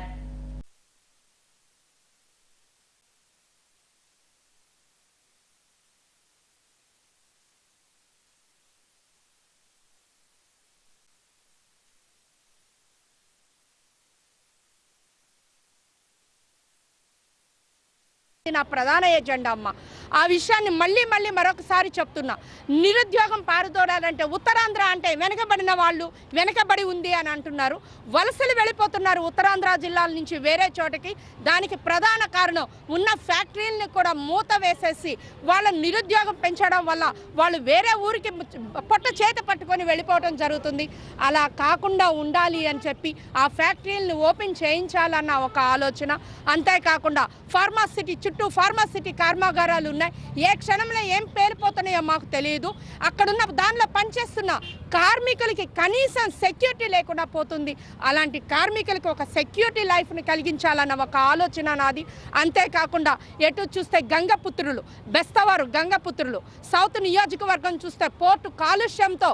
నా ప్రధాన ఎజెండా అమ్మ. ఆ విషయాన్ని మళ్ళీ మరొకసారి చెప్తున్నా. నిరుద్యోగం పారుదోడాలంటే ఉత్తరాంధ్ర అంటే వెనకబడిన వాళ్ళు వెనకబడి ఉంది అని అంటున్నారు. వలసలు వెళ్ళిపోతున్నారు ఉత్తరాంధ్ర జిల్లాల నుంచి వేరే చోటకి. దానికి ప్రధాన కారణం ఉన్న ఫ్యాక్టరీలను కూడా మూత వేసేసి వాళ్ళ నిరుద్యోగం పెంచడం వల్ల వాళ్ళు వేరే ఊరికి పొట్ట చేత పట్టుకొని వెళ్ళిపోవడం జరుగుతుంది. అలా కాకుండా ఉండాలి అని చెప్పి ఆ ఫ్యాక్టరీలను ఓపెన్ చేయించాలన్న ఒక ఆలోచన. అంతేకాకుండా ఫార్మాసిటీ చుట్టూ ఫార్మాసిటీ కర్మాగారాలు ఉన్నాయి. ఏ క్షణంలో ఏం పేలిపోతున్నాయో మాకు తెలియదు. అక్కడున్న దానిలో పనిచేస్తున్న కార్మికులకి కనీసం సెక్యూరిటీ లేకుండా పోతుంది. అలాంటి కార్మికులకి ఒక సెక్యూరిటీ లైఫ్ని కలిగించాలన్న ఒక ఆలోచన నాది. అంతేకాకుండా ఎటు చూస్తే గంగపుత్రులు, బెస్తవారు గంగపుత్రులు, సౌత్ నియోజకవర్గం చూస్తే పోర్టు కాలుష్యంతో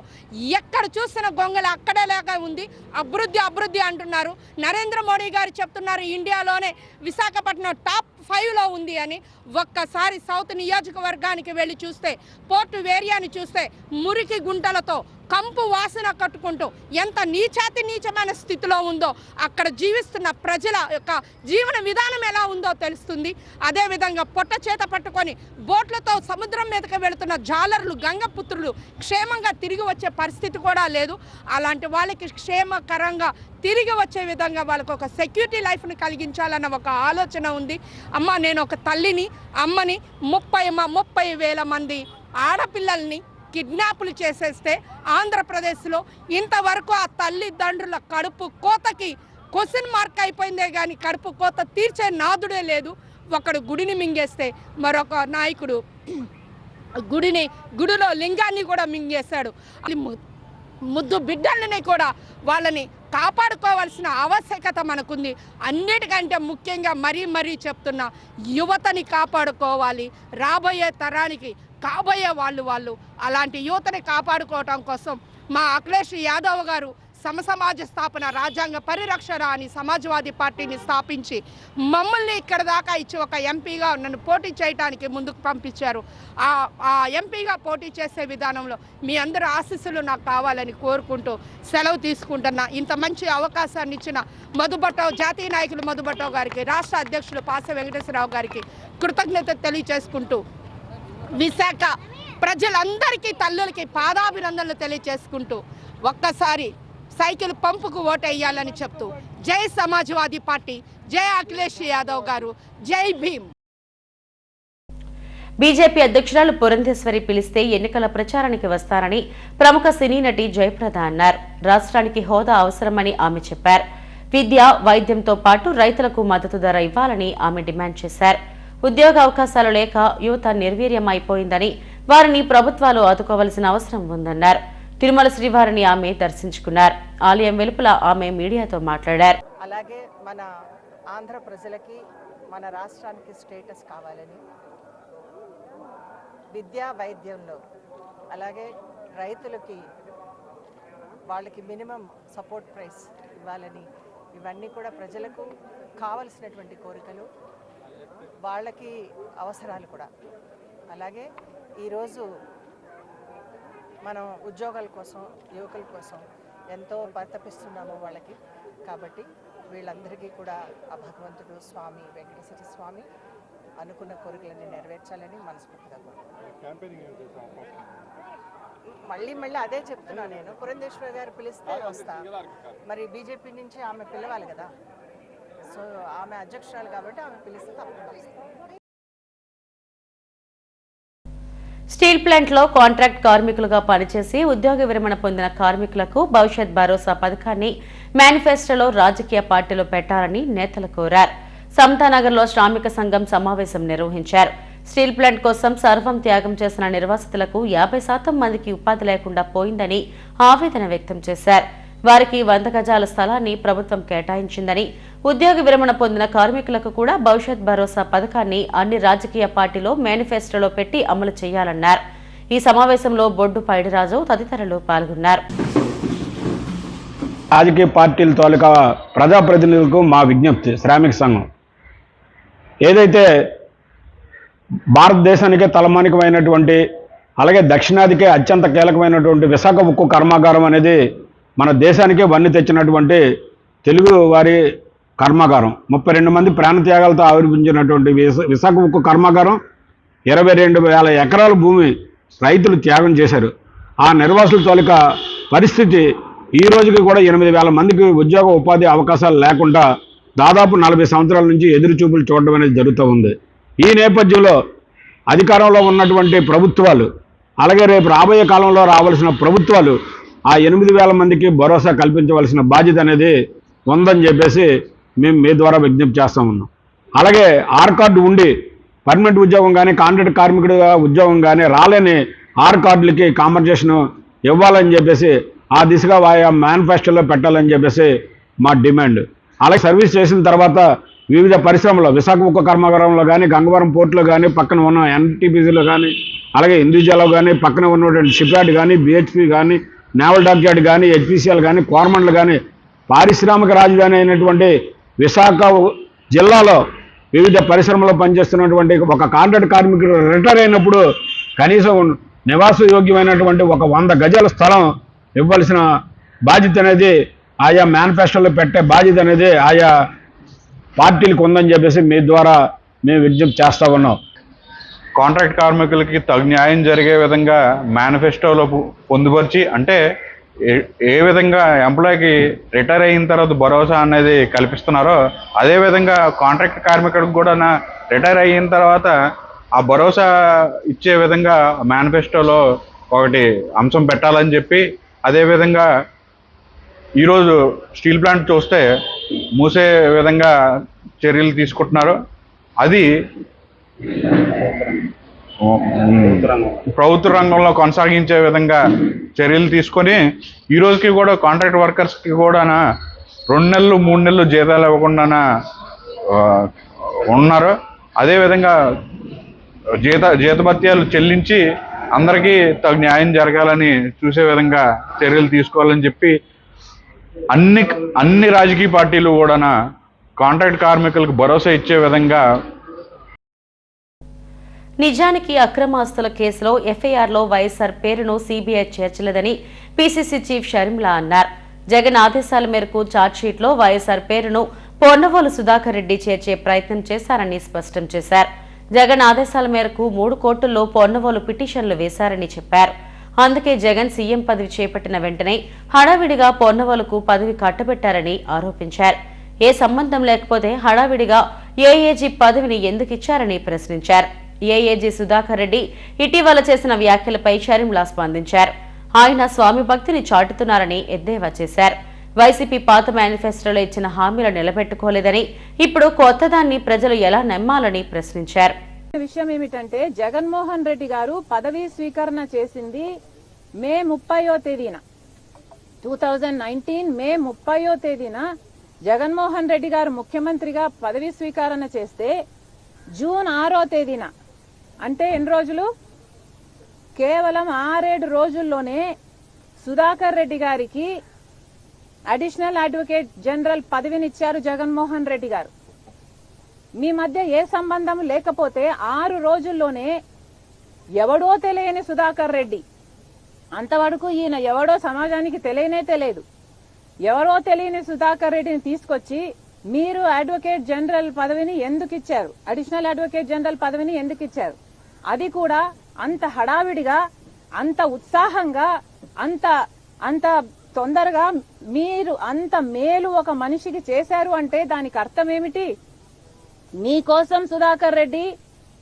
ఎక్కడ చూసిన గొంగళ అక్కడేలాగా ఉంది. అభివృద్ధి అంటున్నారు. నరేంద్ర మోడీ గారు చెప్తున్నారు ఇండియాలోనే విశాఖపట్నం టాప్ 5లో ఉంది అని. ఒక్కసారి సౌత్ నియోజకవర్గానికి వెళ్ళి చూస్తే పోర్టు ఏరియాని చూస్తే మురికి గుంటలతో కంపు వాసన కట్టుకుంటూ ఎంత నీచమైన స్థితిలో ఉందో అక్కడ జీవిస్తున్న ప్రజల యొక్క జీవన విధానం ఎలా ఉందో తెలుస్తుంది. అదేవిధంగా పొట్ట చేత పట్టుకొని బోట్లతో సముద్రం మీదకి వెళుతున్న జాలర్లు గంగపుత్రులు క్షేమంగా తిరిగి వచ్చే పరిస్థితి కూడా లేదు. అలాంటి వాళ్ళకి క్షేమకరంగా తిరిగి వచ్చే విధంగా వాళ్ళకు ఒక సెక్యూరిటీ లైఫ్ని కలిగించాలన్న ఒక ఆలోచన ఉంది. అమ్మ, నేను ఒక తల్లిని, అమ్మని. 30,000 మంది ఆడపిల్లల్ని కిడ్నాపులు చేసేస్తే ఆంధ్రప్రదేశ్లో ఇంతవరకు ఆ తల్లిదండ్రుల కడుపు కోతకి క్వశ్చన్ మార్క్ అయిపోయిందే కానీ కడుపు కోత తీర్చే నాదుడే లేదు. ఒకడు గుడిని మింగేస్తే మరొక నాయకుడు గుడిలో లింగాన్ని కూడా మింగేశాడు. ముద్దు బిడ్డలని కూడా వాళ్ళని కాపాడుకోవాల్సిన ఆవశ్యకత మనకుంది. అన్నిటికంటే ముఖ్యంగా మరీ చెప్తున్నా, యువతని కాపాడుకోవాలి. రాబోయే తరానికి కాబోయే వాళ్ళు అలాంటి యువతని కాపాడుకోవటం కోసం మా అఖిలేష్ యాదవ్ గారు సమసమాజ స్థాపన రాజ్యాంగ పరిరక్షణ అని సమాజ్వాదీ పార్టీని స్థాపించి మమ్మల్ని ఇక్కడ దాకా ఇచ్చి ఒక ఎంపీగా నన్ను పోటీ చేయడానికి ముందుకు పంపించారు. ఆ ఎంపీగా పోటీ చేసే విధానంలో మీ అందరి ఆశీస్సులు నాకు కావాలని కోరుకుంటూ సెలవు తీసుకుంటున్నా. ఇంత మంచి అవకాశాన్ని ఇచ్చిన మధుబట్టవ్, జాతీయ నాయకులు మధుబట్టవ్ గారికి, రాష్ట్ర అధ్యక్షులు పాస వెంకటేశ్వరరావు గారికి కృతజ్ఞత తెలియచేసుకుంటూ విశాఖ ప్రజలందరికీ తల్లులకి పాదాభినందనలు తెలియచేసుకుంటూ ఒక్కసారి సైకిల్ పంపుకు ఓటేయాలని చెప్తూ జై సమాజ్వాదీ పార్టీ, జై అఖిలేష్ యాదవ్ గారు, జై భీమ్. బీజేపీ అధ్యక్షురాలు పురంధేశ్వరి పిలిస్తే ఎన్నికల ప్రచారానికి వస్తారని ప్రముఖ సినీ నటి జయప్రద అన్నారు. రాష్ట్రానికి హోదా అవసరమని ఆమె చెప్పారు. విద్య, వైద్యంతో పాటు రైతులకు మద్దతు ధర ఇవ్వాలని ఆమె డిమాండ్ చేశారు. ఉద్యోగ అవకాశాలు లేక యువత నిర్వీర్యమైపోయిందని, వారిని ప్రభుత్వాలు ఆదుకోవాల్సిన అవసరం ఉందన్నారు. తిరుమల శ్రీవారిని ఆమె దర్శించుకున్నారు. ఆలయం వెలుపల ఆమె మీడియాతో మాట్లాడారు. అలాగే మన ఆంధ్ర ప్రజలకి, మన రాష్ట్రానికి స్టేటస్ కావాలని, విద్యా వైద్యంలో అలాగే రైతులకి వాళ్ళకి మినిమం సపోర్ట్ ప్రైస్ ఇవ్వాలని, ఇవన్నీ కూడా ప్రజలకు కావలసినటువంటి కోరికలు, వాళ్ళకి అవసరాలు కూడా. అలాగే ఈరోజు మనం ఉద్యోగాల కోసం, యువకుల కోసం ఎంతో పరితపిస్తున్నాము వాళ్ళకి. కాబట్టి వీళ్ళందరికీ కూడా ఆ భగవంతుడు స్వామి వెంకటేశ్వర స్వామి అనుకున్న కోరికలన్నీ నెరవేర్చాలని మనస్ఫూర్తిగా మళ్ళీ అదే చెప్తున్నా నేను. పురంధేశ్వరి గారు పిలిస్తే వస్తా. మరి బీజేపీ నుంచి ఆమె పిలవాలి కదా, సో ఆమె అధ్యక్షురాలు కాబట్టి ఆమె పిలిస్తే తప్పకుండా వస్తాం. స్టీల్ ప్లాంట్లో కాంట్రాక్ట్ కార్మికులుగా పనిచేసి ఉద్యోగ విరమణ పొందిన కార్మికులకు భవిష్యత్ భరోసా పథకాన్ని మేనిఫెస్టోలో రాజకీయ పార్టీలు పెట్టాలని నేతలు కోరారు. సమతానగర్లో శ్రామిక సంఘం సమావేశం నిర్వహించారు. స్టీల్ ప్లాంట్ కోసం సర్వం త్యాగం చేసిన నిర్వాసితులకు 50% మందికి ఉపాధి లేకుండా పోయిందని ఆవేదన వ్యక్తం చేశారు. వారికి 100 గజాల స్థలాన్ని ప్రభుత్వం కేటాయించిందని, ఉద్యోగ విరమణ పొందిన కార్మికులకు కూడా భవిష్యత్ భరోసా పథకాన్ని అన్ని రాజకీయ పార్టీలో మేనిఫెస్టోలో పెట్టి అమలు చేయాలన్నారు. ఈ సమావేశంలో బొడ్డు పైడిరాజు తదితరులు పాల్గొన్నారు. రాజకీయ పార్టీల తాలూకా ప్రజాప్రతినిధులకు మా విజ్ఞప్తి, శ్రామిక సంఘం ఏదైతే భారతదేశానికే తలమానికమైనటువంటి, అలాగే దక్షిణాదికే అత్యంత కీలకమైనటువంటి విశాఖ ఉక్కు కర్మాగారం అనేది మన దేశానికే వన్నె తెచ్చినటువంటి తెలుగు వారి కర్మాగారం 32 మంది ప్రాణత్యాగాలతో ఆవిర్భించినటువంటి విశాఖ ఉక్కు కర్మాగారం 22,000 ఎకరాల భూమి రైతులు త్యాగం చేశారు. ఆ నిర్వాసుల తాలూకా పరిస్థితి ఈ రోజుకి కూడా 8,000 మందికి ఉద్యోగ ఉపాధి అవకాశాలు లేకుండా దాదాపు 40 సంవత్సరాల నుంచి ఎదురు చూపులు చూడడం అనేది జరుగుతూ ఉంది. ఈ నేపథ్యంలో అధికారంలో ఉన్నటువంటి ప్రభుత్వాలు, అలాగే రేపు రాబోయే కాలంలో రావాల్సిన ప్రభుత్వాలు ఆ 8,000 మందికి భరోసా కల్పించవలసిన బాధ్యత అనేది ఉందని చెప్పేసి మేము మీ ద్వారా విజ్ఞప్తి చేస్తూ ఉన్నాం. అలాగే ఆర్ కార్డు ఉండి పర్మనెంట్ ఉద్యోగం కానీ కాంట్రాక్ట్ కార్మికుడిగా ఉద్యోగం కానీ రాలేని ఆర్ కార్డులకి కాంపన్సేషన్ ఇవ్వాలని చెప్పేసి ఆ దిశగా ఆయా మేనిఫెస్టోలో పెట్టాలని చెప్పేసి మా డిమాండ్. అలాగే సర్వీస్ చేసిన తర్వాత వివిధ పరిశ్రమలో విశాఖ ఉక్కు కర్మాగారంలో కానీ, గంగవరం పోర్టులో కానీ, పక్కన ఉన్న ఎన్టీపీసీలో కానీ, అలాగే ఇండివిజువల్లో కానీ, పక్కన ఉన్నటువంటి షిప్యార్డ్ కానీ, బిహెచ్పి కానీ, నేవల్ డాక్యార్డ్ కానీ, హెచ్పిసిఎల్ కానీ, కోరమండల్ కానీ, పారిశ్రామిక రాజధాని అయినటువంటి విశాఖ జిల్లాలో వివిధ పరిశ్రమలో పనిచేస్తున్నటువంటి ఒక కాంట్రాక్ట్ కార్మికుడు రిటైర్ అయినప్పుడు కనీసం నివాస యోగ్యమైనటువంటి ఒక 100 గజాల స్థలం ఇవ్వాల్సిన బాధ్యత అనేది ఆయా మేనిఫెస్టోలో పెట్టే బాధ్యత అనేది ఆయా పార్టీలకు ఉందని చెప్పేసి మీ ద్వారా మేము విజ్ఞప్తి చేస్తూ ఉన్నాం. కాంట్రాక్ట్ కార్మికులకి తగు న్యాయం జరిగే విధంగా మేనిఫెస్టోలో పొందుపరిచి, అంటే ఏ విధంగా ఎంప్లాయీకి రిటైర్ అయిన తర్వాత భరోసా అనేది కల్పిస్తున్నారో అదేవిధంగా కాంట్రాక్ట్ కార్మికుడికి కూడా రిటైర్ అయిన తర్వాత ఆ భరోసా ఇచ్చే విధంగా మేనిఫెస్టోలో ఒకటి అంశం పెట్టాలని చెప్పి, అదేవిధంగా ఈరోజు స్టీల్ ప్లాంట్ చూస్తే మూసే విధంగా చర్యలు తీసుకుంటున్నారు. అది ప్రభుత్వ రంగంలో కొనసాగించే విధంగా చర్యలు తీసుకొని ఈ రోజుకి కూడా కాంట్రాక్ట్ వర్కర్స్కి కూడా 2 నెలలు 3 నెలలు జీతాలు ఇవ్వకుండా ఉన్నారు. అదేవిధంగా జీతభత్యాలు చెల్లించి అందరికీ తగు న్యాయం జరగాలని చూసే విధంగా చర్యలు తీసుకోవాలని చెప్పి అన్ని రాజకీయ పార్టీలు కూడా కాంట్రాక్ట్ కార్మికులకు భరోసా ఇచ్చే విధంగా. నిజానికి అక్రమాస్తుల కేసులో ఎఫ్ఐఆర్లో వైఎస్ఆర్ పేరును సీబీఐ చేర్చలేదని పీసీసీ చీఫ్ షర్మిలా అన్నారు. జగన్ ఆదేశాల మేరకు ఛార్జ్షీట్లో వైఎస్ఆర్ పేరును పొన్నవోలు సుధాకర్ రెడ్డి చేర్చే ప్రయత్నం చేశారని స్పష్టం చేశారు. జగన్ ఆదేశాల మేరకు 3 కోర్టుల్లో పొన్నవోలు పిటిషన్లు వేశారని చెప్పారు. అందుకే జగన్ సీఎం పదవి చేపట్టిన వెంటనే హడావిడిగా పొన్నవోలుకు పదవి కట్టబెట్టారని ఆరోపించారు. ఏ సంబంధం లేకపోతే హడావిడిగా ఏఏజీ పదవిని ఎందుకు ఇచ్చారని ప్రశ్నించారు. ఏఏజీ సుధాకర్ రెడ్డి ఇటీవల చేసిన వ్యాఖ్యలపై షర్మిలా స్పందించారు. ఆయన స్వామి భక్తిని చాటుతున్నారని ఎద్దేవా చేశారు. వైసీపీ పాత మేనిఫెస్టోలో ఇచ్చిన హామీలు నిలబెట్టుకోలేదని, ఇప్పుడు కొత్తదాన్ని ప్రజలు ఎలా నమ్మాలని ప్రశ్నించారు. విషయం ఏమిటంటే జగన్మోహన్ రెడ్డి గారు పదవీ స్వీకరణ చేసింది మే 30వ తేదీన 2019 మే 30వ తేదీన జగన్మోహన్ రెడ్డి గారు ముఖ్యమంత్రిగా పదవీ స్వీకరణ చేస్తే జూన్ 6వ తేదీన, అంటే ఎన్ని రోజులు, కేవలం 6-7 రోజుల్లోనే సుధాకర్ రెడ్డి గారికి అడిషనల్ అడ్వకేట్ జనరల్ పదవినిచ్చారు జగన్మోహన్ రెడ్డి గారు. మీ మధ్య ఏ సంబంధం లేకపోతే 6 రోజుల్లోనే ఎవడో తెలియని సుధాకర్ రెడ్డి, అంతవరకు ఈయన ఎవడో సమాజానికి తెలియదు, ఎవరో తెలియని సుధాకర్ రెడ్డిని తీసుకొచ్చి మీరు అడ్వకేట్ జనరల్ పదవిని ఎందుకు ఇచ్చారు, అడిషనల్ అడ్వకేట్ జనరల్ పదవిని ఎందుకు ఇచ్చారు, అది కూడా అంత హడావిడిగా, అంత ఉత్సాహంగా, అంత తొందరగా మీరు అంత మేలు ఒక మనిషికి చేశారు అంటే దానికి అర్థం ఏమిటి? మీకోసం సుధాకర్ రెడ్డి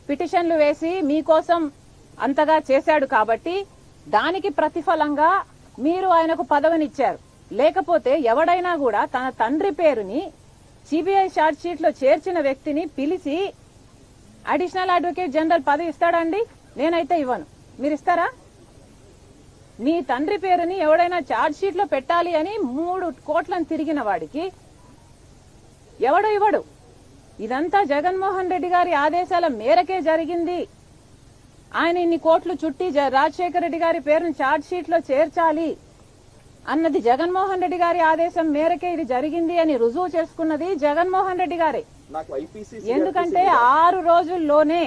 పిటిషన్లు వేసి మీకోసం అంతగా చేశాడు కాబట్టి దానికి ప్రతిఫలంగా మీరు ఆయనకు పదవినిచ్చారు. లేకపోతే ఎవడైనా కూడా తన తండ్రి పేరుని సిబిఐ ఛార్జ్ షీట్ లో చేర్చిన వ్యక్తిని పిలిచి అడిషనల్ అడ్వకేట్ జనరల్ పదవి ఇస్తాడండి? నేనైతే ఇవ్వను. మీరు ఇస్తారా? నీ తండ్రి పేరుని ఎవడైనా ఛార్జ్ షీట్ లో పెట్టాలి అని 3 కోట్లను తిరిగిన వాడికి ఎవడు ఇవ్వడు. ఇదంతా జగన్మోహన్ రెడ్డి గారి ఆదేశాల మేరకే జరిగింది. ఆయన ఇన్ని కోట్లు చుట్టి రాజశేఖర రెడ్డి గారి పేరును ఛార్జ్ షీట్ లో చేర్చాలి అన్నది జగన్మోహన్ రెడ్డి గారి ఆదేశం మేరకే ఇది జరిగింది అని రుజువు చేసుకున్నది జగన్మోహన్ రెడ్డి గారే. ఎందుకంటే 6 రోజుల్లోనే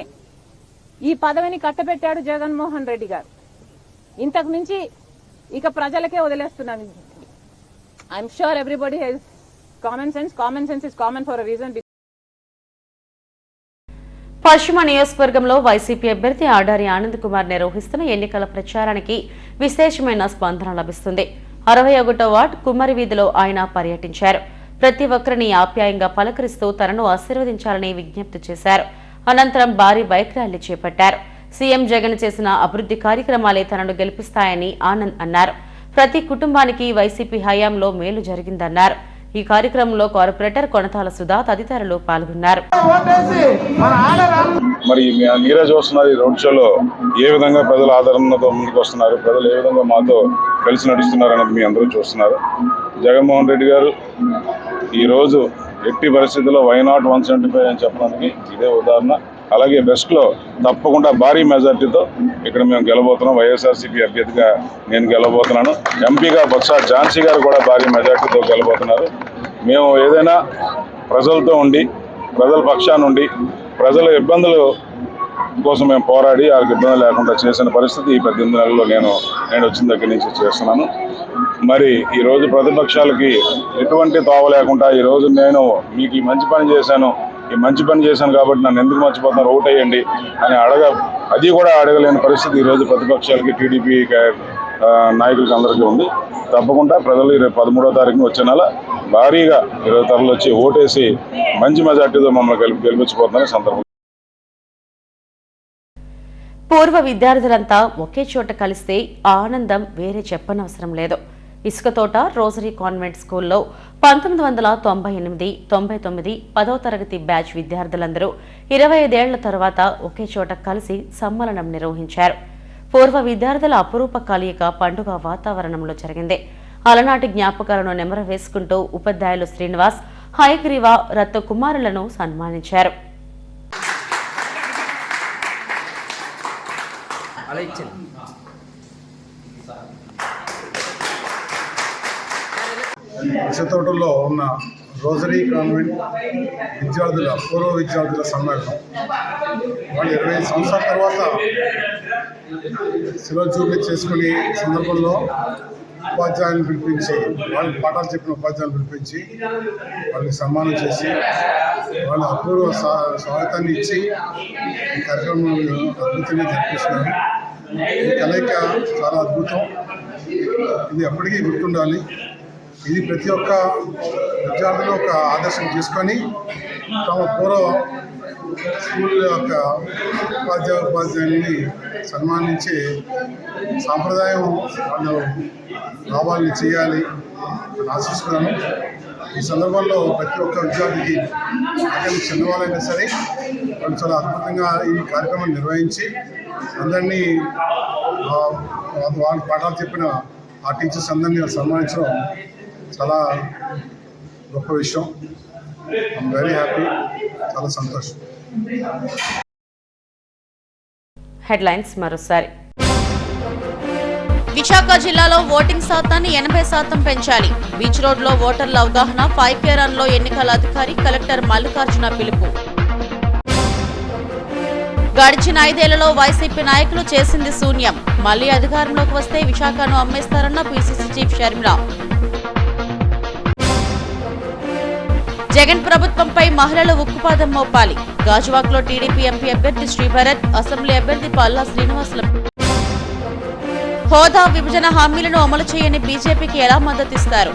ఈ పదవిని కట్టబెట్టాడు జగన్మోహన్ రెడ్డి గారు. ఇంతకు మించి ఇక ప్రజలకే వదిలేస్తున్నాను. I'm sure everybody has common sense is common for a reason. పశ్చిమ నియోజకవర్గంలో వైసీపీ అభ్యర్థి ఆడారి ఆనంద్ కుమార్ నిర్వహిస్తున్న ఎన్నికల ప్రచారానికి విశేషమైన స్పందన లభిస్తుంది. 61వ వార్డు కుమ్మరి వీధిలో ఆయన పర్యటించారు. ప్రతి ఒక్కరిని ఆప్యాయంగా పలకరిస్తూ తనను ఆశీర్వదించాలని విజ్ఞప్తి చేశారు. అనంతరం భారీ బైక్ ర్యాలీ చేపట్టారు. సీఎం జగన్ చేసిన అభివృద్ధి కార్యక్రమాలే తనను గెలిపిస్తాయని ఆనంద్ అన్నారు. ప్రతి కుటుంబానికి వైసీపీ హయాంలో మేలు జరిగిందన్నారు. ఈ కార్యక్రమంలో కార్పొరేటర్ కొనతాల సుధా తదితరులు పాల్గొన్నారు. మరి మీరే చూస్తున్నారు, ఈ రోడ్ షోలో ఏ విధంగా ప్రజల ఆదరణతో ముందుకు వస్తున్నారు, ప్రజలు ఏ విధంగా మాతో కలిసి నడుస్తున్నారు అన్నది మీ అందరూ చూస్తున్నారు. జగన్మోహన్ రెడ్డి గారు ఈరోజు ఎట్టి పరిస్థితుల్లో వైనాట్ 175 అని చెప్పడానికి ఇదే ఉదాహరణ. అలాగే వెస్ట్లో తప్పకుండా భారీ మెజార్టీతో ఇక్కడ మేము గెలబోతున్నాం. వైఎస్ఆర్సీపీ అభ్యర్థిగా నేను గెలబోతున్నాను. ఎంపీగా బొత్స ఝాన్సీ గారు కూడా భారీ మెజార్టీతో గెలబోతున్నారు. మేము ఏదైనా ప్రజలతో ఉండి, ప్రజల పక్షాన ఉండి, ప్రజల ఇబ్బందుల కోసం మేము పోరాడి వాళ్ళకి ఇబ్బంది లేకుండా చేసిన పరిస్థితి ఈ 18 నెలల్లో నేను వచ్చిన దగ్గర నుంచి చేస్తున్నాను. మరి ఈరోజు ప్రతిపక్షాలకి ఎటువంటి తోవ లేకుండా ఈరోజు నేను మీకు ఈ మంచి పని చేశాను కాబట్టి నన్ను ఎందుకు మర్చిపోతున్నారు, ఓటేయండి అని అది కూడా అడగలేని పరిస్థితి ఈరోజు ప్రతిపక్షాలకి, టీడీపీ నాయకులకి అందరికీ ఉంది. తప్పకుండా ప్రజలు రేపు 13వ తారీఖున వచ్చే నెల భారీగా 20 తరలు వచ్చి ఓటేసి మంచి మెజార్టీతో మమ్మల్ని గెలిపించిపోతుందని సందర్భం. పూర్వ విద్యార్థులంతా ఒకే చోట కలిస్తే ఆనందం వేరే చెప్పనవసరం లేదు. ఇసుకతోట రోజరీ కాన్వెంట్ స్కూల్లో 1998, 99, 10వ తరగతి బ్యాచ్ విద్యార్థులందరూ 25 ఏళ్ల తర్వాత ఒకే చోట కలిసి సమ్మేళనం నిర్వహించారు. పూర్వ విద్యార్థుల అపురూప కలయిక పండుగ వాతావరణంలో జరిగింది. అలనాటి జ్ఞాపకాలను నెమరు వేసుకుంటూ ఉపాధ్యాయులు శ్రీనివాస్, హయగ్రీవ, రత్త కుమారులను సన్మానించారు. ఇసుతోటలో ఉన్న రోజరీ కాన్వెంట్ పూర్వ విద్యార్థుల సమ్మేళనం వాళ్ళు 25 సంవత్సరాల తర్వాత సిల్వర్ జూబ్లీ చేసుకునే సందర్భంలో ఉపాధ్యాయులను పిలిపించి, వాళ్ళకి పాఠాలు చెప్పిన ఉపాధ్యాయులను పిలిపించి వాళ్ళని సన్మానం చేసి వాళ్ళు అపూర్వ స్వాగతాన్ని ఇచ్చి ఈ కార్యక్రమం అద్భుతంగా జరిపిస్తున్నారు. ఈ కలయిక చాలా అద్భుతం. ఇది ఎప్పటికీ గుర్తుండాలి. ఇది ప్రతి ఒక్క విద్యార్థులు ఒక ఆదర్శం తీసుకొని తమ పూర్వ స్కూల్ యొక్క ఉపాధ్యాయుల్ని సన్మానించి సాంప్రదాయం వాళ్ళు భావాల్ని చేయాలి అని ఆశిస్తున్నాను. ఈ సందర్భంలో ప్రతి ఒక్క విద్యార్థికి అక్కడ చిన్నవాళ్ళైనా సరే వాళ్ళు చాలా అద్భుతంగా ఈ కార్యక్రమం నిర్వహించి అందరినీ వాళ్ళు పాఠాలు చెప్పిన ఆ టీచర్స్ అందరినీ సన్మానించడం చాలా గొప్ప విషయం. ఐఎమ్ వెరీ హ్యాపీ, చాలా సంతోషం. హెడ్లైన్స్ మరోసారి. విశాఖ జిల్లాలో ఓటింగ్ శాతాన్ని 80% పెంచాలి. బీచ్ రోడ్లో ఓటర్ల అవగాహన 5K రన్లో ఎన్నికల అధికారి కలెక్టర్ మల్లికార్జున పిలుపు. గడిచిన 5 ఏళ్లలో వైసీపీ నాయకులు చేసింది శూన్యం. మళ్లీ అధికారంలోకి వస్తే విశాఖను అమ్మేస్తారన్న పీసీసీ చీఫ్ షర్మిల. జగన్ ప్రభుత్వంపై మహిళలు ఉక్కుపాదం మోపాలి. గాజువాక్లో టీడీపీ ఎంపీ అభ్యర్థి శ్రీభరత్, అసెంబ్లీ అభ్యర్థి పల్లా శ్రీనివాసుల. హోదా విభజన హామీలను అమలు చేయని బీజేపీకి ఎలా మద్దతిస్తారు?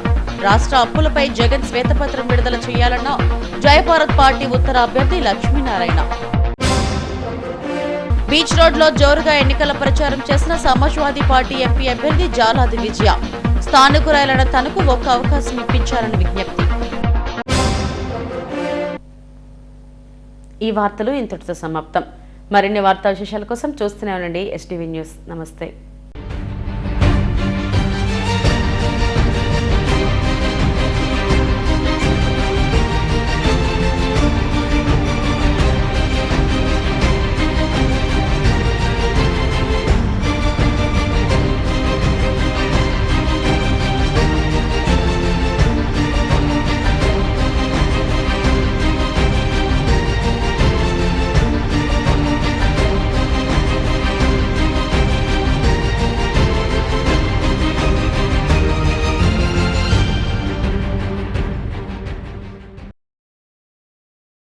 రాష్ట్ర అప్పులపై జగన్ శ్వేతపత్రం విడుదల చేయాలన్న జయభారత్ పార్టీ ఉత్తర అభ్యర్థి లక్ష్మీనారాయణ. బీచ్ రోడ్లో జోరుగా ఎన్నికల ప్రచారం చేసిన సమాజ్వాదీ పార్టీ ఎంపీ అభ్యర్థి జాలాది విజయ. స్థానికురాలైన తనకు ఒక్క అవకాశం ఇప్పించాలని విజ్ఞప్తి. ఈ వార్తలు ఇంతటితో సమాప్తం. మరిన్ని వార్తా విశేషాల కోసం చూస్తూనే ఉండండి STV న్యూస్. నమస్తే.